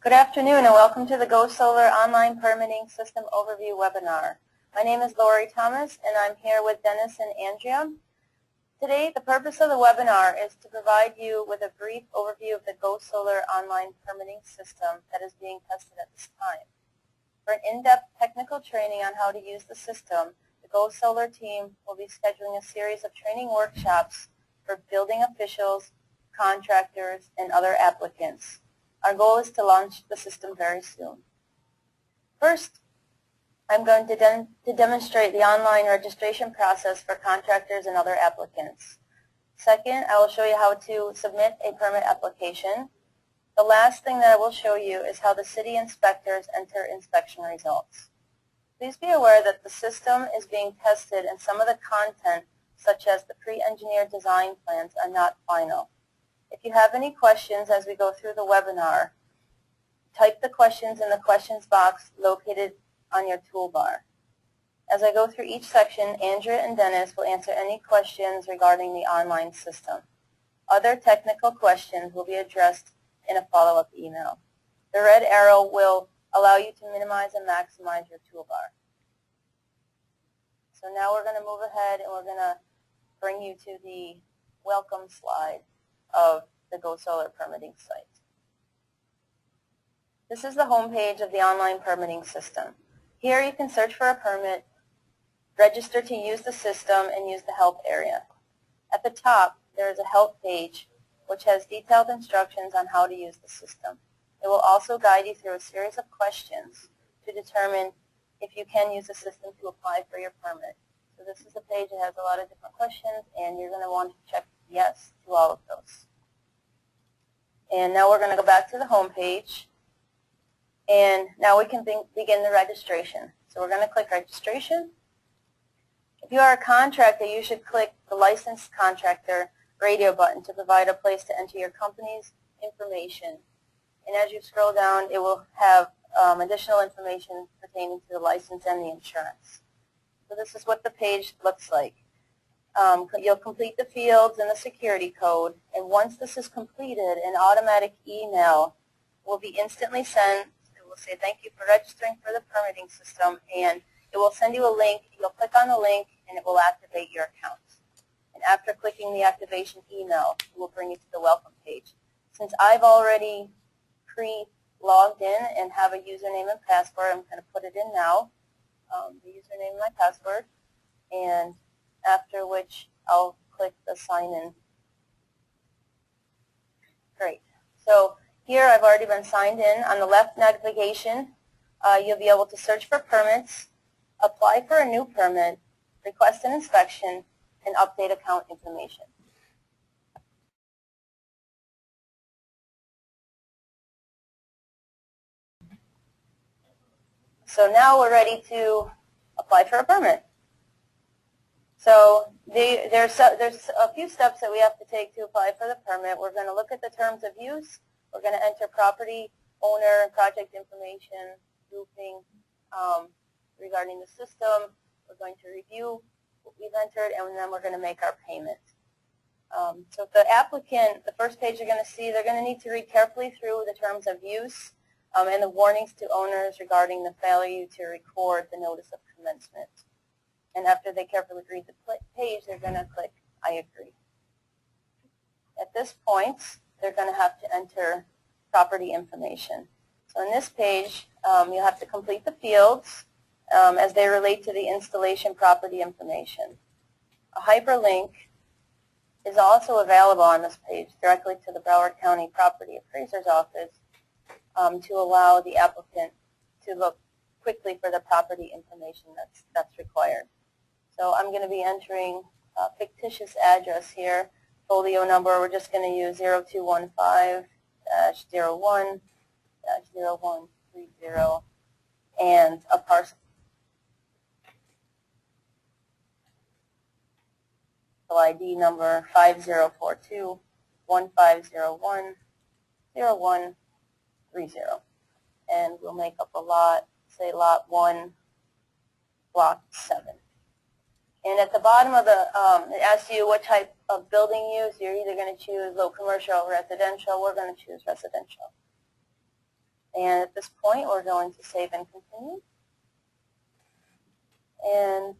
Good afternoon and welcome to the Go Solar Online Permitting System Overview webinar. My name is Lori Thomas and I'm here with Dennis and Andrea. Today the purpose of the webinar is to provide you with a brief overview of the Go Solar Online Permitting System that is being tested at this time. For an in-depth technical training on how to use the system, the Go Solar team will be scheduling a series of training workshops for building officials, contractors, and other applicants. Our goal is to launch the system very soon. First, I'm going to demonstrate the online registration process for contractors and other applicants. Second, I will show you how to submit a permit application. The last thing that I will show you is how the city inspectors enter inspection results. Please be aware that the system is being tested and some of the content, such as the pre-engineered design plans, are not final. If you have any questions as we go through the webinar, type the questions in the questions box located on your toolbar. As I go through each section, Andrea and Dennis will answer any questions regarding the online system. Other technical questions will be addressed in a follow-up email. The red arrow will allow you to minimize and maximize your toolbar. So now we're going to move ahead and we're going to bring you to the welcome slide of the Go Solar permitting site. This is the home page of the online permitting system. Here you can search for a permit, register to use the system, and use the help area. At the top, there is a help page which has detailed instructions on how to use the system. It will also guide you through a series of questions to determine if you can use the system to apply for your permit. So this is a page that has a lot of different questions, and you're going to want to check yes to all of those. And now we're going to go back to the home page, and now we can begin the registration. So we're going to click registration. If you are a contractor, you should click the licensed contractor radio button to provide a place to enter your company's information. And as you scroll down, it will have additional information pertaining to the license and the insurance. So this is what the page looks like. You'll complete the fields and the security code, and once this is completed, an automatic email will be instantly sent. It will say thank you for registering for the permitting system, and it will send you a link. You'll click on the link and it will activate your account. And after clicking the activation email, it will bring you to the welcome page. Since I've already pre-logged in and have a username and password, I'm going to put it in now, the username and my password, and after which I'll click the sign in. Great. So here I've already been signed in. On the left navigation, you'll be able to search for permits, apply for a new permit, request an inspection, and update account information. So now we're ready to apply for a permit. So there's a few steps that we have to take to apply for the permit. We're going to look at the terms of use. We're going to enter property, owner, and project information, grouping regarding the system. We're going to review what we've entered, and then we're going to make our payment. So the applicant, the first page you're going to see, they're going to need to read carefully through the terms of use and the warnings to owners regarding the failure to record the notice of commencement. And after they carefully read the page, they're going to click I agree. At this point, they're going to have to enter property information. So in this page, you'll have to complete the fields as they relate to the installation property information. A hyperlink is also available on this page directly to the Broward County Property Appraiser's Office to allow the applicant to look quickly for the property information that's required. So I'm going to be entering a fictitious address here, folio number. We're just going to use 0215-01-0130 and a parcel ID number 5042-1501-0130. And we'll make up a lot, say lot 1, block 7. And at the bottom of the, it asks you what type of building use. You're either going to choose low commercial or residential. We're going to choose residential. And at this point, we're going to save and continue. And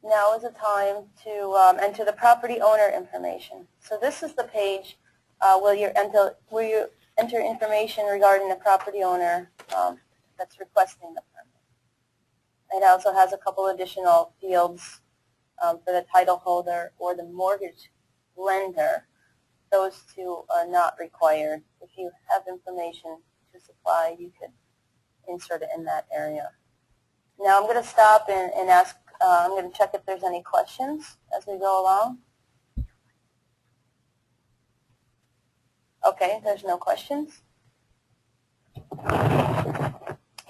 now is the time to enter the property owner information. So this is the page where you enter information regarding the property owner that's requesting the permit. It also has a couple additional fields for the title holder or the mortgage lender. Those two are not required. If you have information to supply, you could insert it in that area. Now I'm going to stop and ask, I'm going to check if there's any questions as we go along. Okay, there's no questions.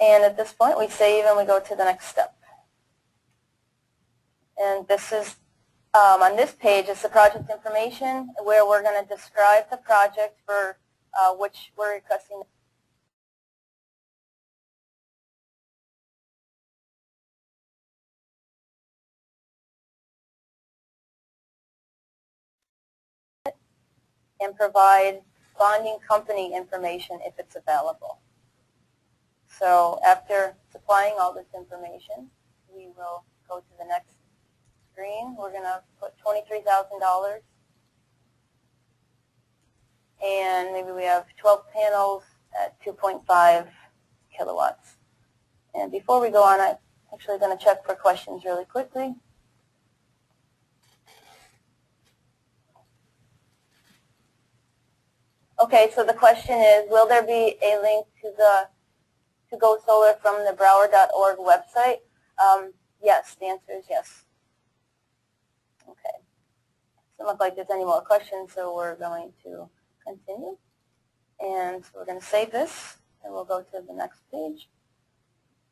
And at this point, we save and we go to the next step. And this is, on this page, is the project information where we're going to describe the project for which we're requesting. And provide bonding company information if it's available. So after supplying all this information, we will go to the next screen. We're going to put $23,000, and maybe we have 12 panels at 2.5 kilowatts. And before we go on, I'm actually going to check for questions really quickly. Okay, so the question is, will there be a link to Go Solar from the Broward.org website? Yes, the answer is yes. Okay. Doesn't look like there's any more questions, so we're going to continue. And we're going to save this, and we'll go to the next page.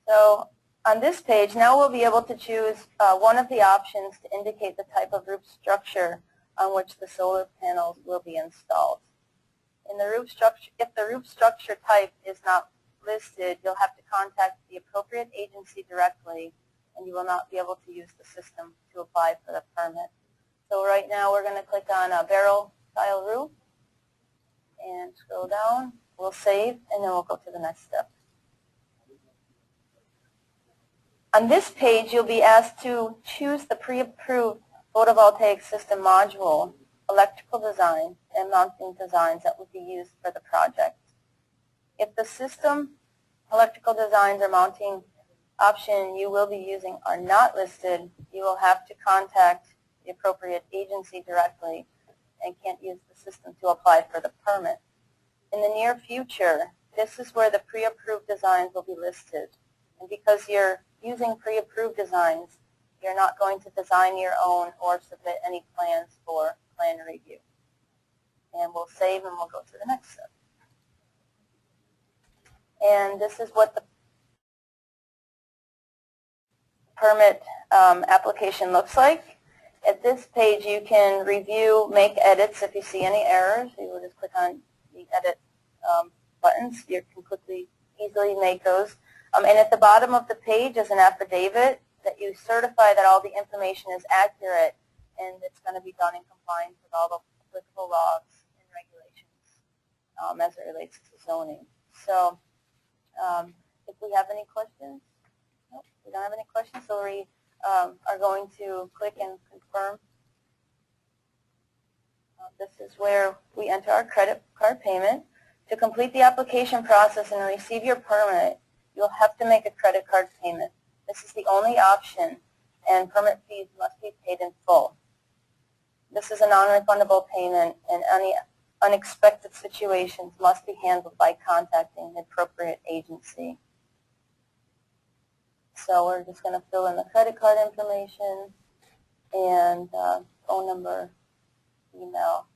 So on this page, now we'll be able to choose one of the options to indicate the type of roof structure on which the solar panels will be installed. In the roof structure, if the roof structure type is not listed, you'll have to contact the appropriate agency directly, and you will not be able to use the system to apply for the permit. So right now we're going to click on a barrel-style roof and scroll down. We'll save, and then we'll go to the next step. On this page, you'll be asked to choose the pre-approved photovoltaic system module, electrical design, and mounting designs that will be used for the project. If the system, electrical designs, or mounting option you will be using are not listed, you will have to contact the appropriate agency directly and can't use the system to apply for the permit. In the near future, this is where the pre-approved designs will be listed. And because you're using pre-approved designs, you're not going to design your own or submit any plans for plan review. And we'll save and we'll go to the next step. And this is what the permit application looks like. At this page, you can review, make edits if you see any errors. You will just click on the edit buttons. You can quickly, easily make those. And at the bottom of the page is an affidavit that you certify that all the information is accurate and it's going to be done in compliance with all the applicable laws and regulations as it relates to zoning. So if we have any questions, nope, we don't have any questions, so we are going to click and confirm. This is where we enter our credit card payment. To complete the application process and receive your permit, you'll have to make a credit card payment. This is the only option, and permit fees must be paid in full. This is a non-refundable payment, and any unexpected situations must be handled by contacting the appropriate agency. So we're just going to fill in the credit card information and phone number, email,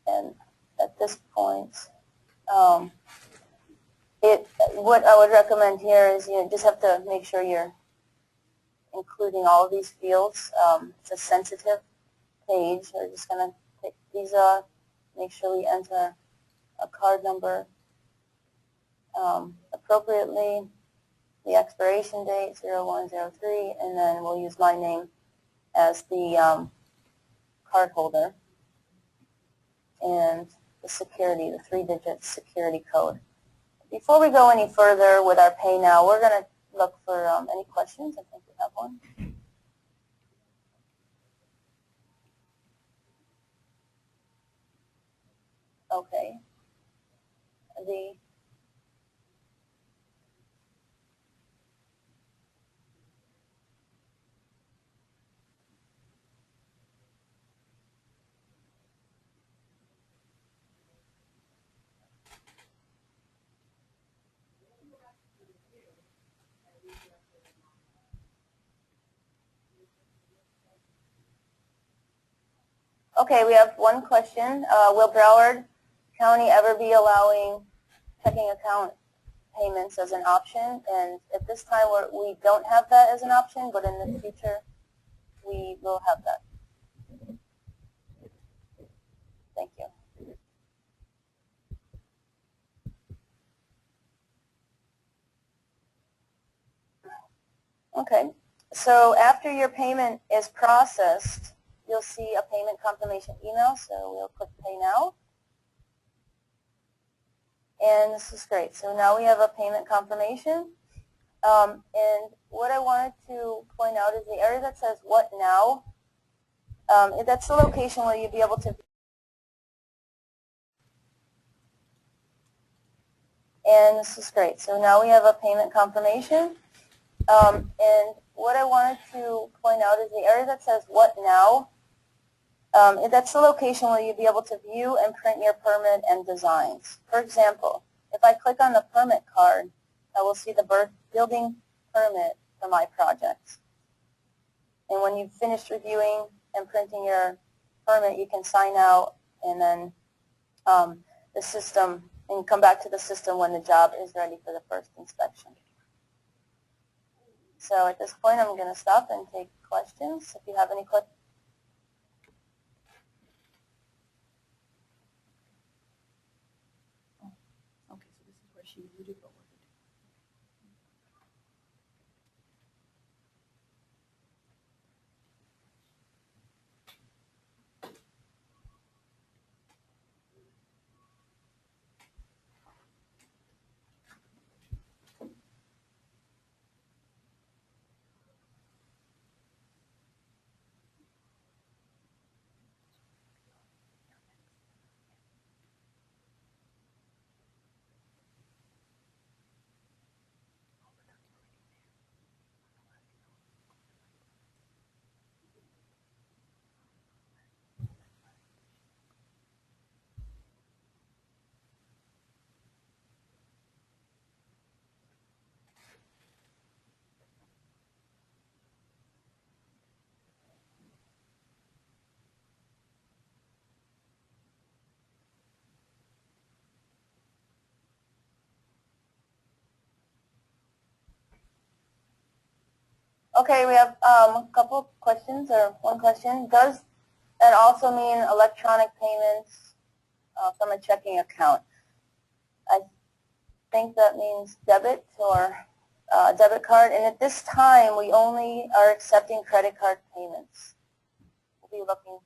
and at this point, what I would recommend here is you just have to make sure you're including all of these fields. It's a sensitive page. We're just going to pick these up, make sure we enter a card number, appropriately, the expiration date 0103, and then we'll use my name as the card holder, and the security, the 3-digit security code. Before we go any further with our pay now, we're going to look for any questions. I think we have one. Okay. Okay, we have one question. Will Broward County ever be allowing checking account payments as an option? And at this time, we don't have that as an option, but in the future, we will have that. Thank you. Okay, so after your payment is processed, you'll see a payment confirmation email, so we'll click Pay Now. And this is great. So now we have a payment confirmation. And what I wanted to point out is the area that says What Now. That's the location where you'll be able to. And this is great. So now we have a payment confirmation. And what I wanted to point out is the area that says What Now. That's the location where you'll be able to view and print your permit and designs. For example, if I click on the permit card, I will see the building permit for my project. And when you've finished reviewing and printing your permit, you can sign out and then the system, and come back to the system when the job is ready for the first inspection. So at this point, I'm going to stop and take questions. If you have any questions. Okay, so this is where she muted what was it? Okay, we have a couple questions, or one question. Does that also mean electronic payments from a checking account? I think that means debit or debit card. And at this time, we only are accepting credit card payments. We'll be looking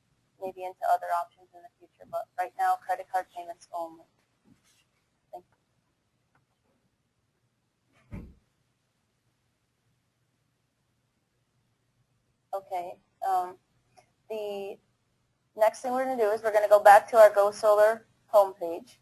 maybe into other options in the future, but right now, credit card payments only. Thank you. Okay. The next thing we're going to do is we're going to go back to our Go Solar homepage.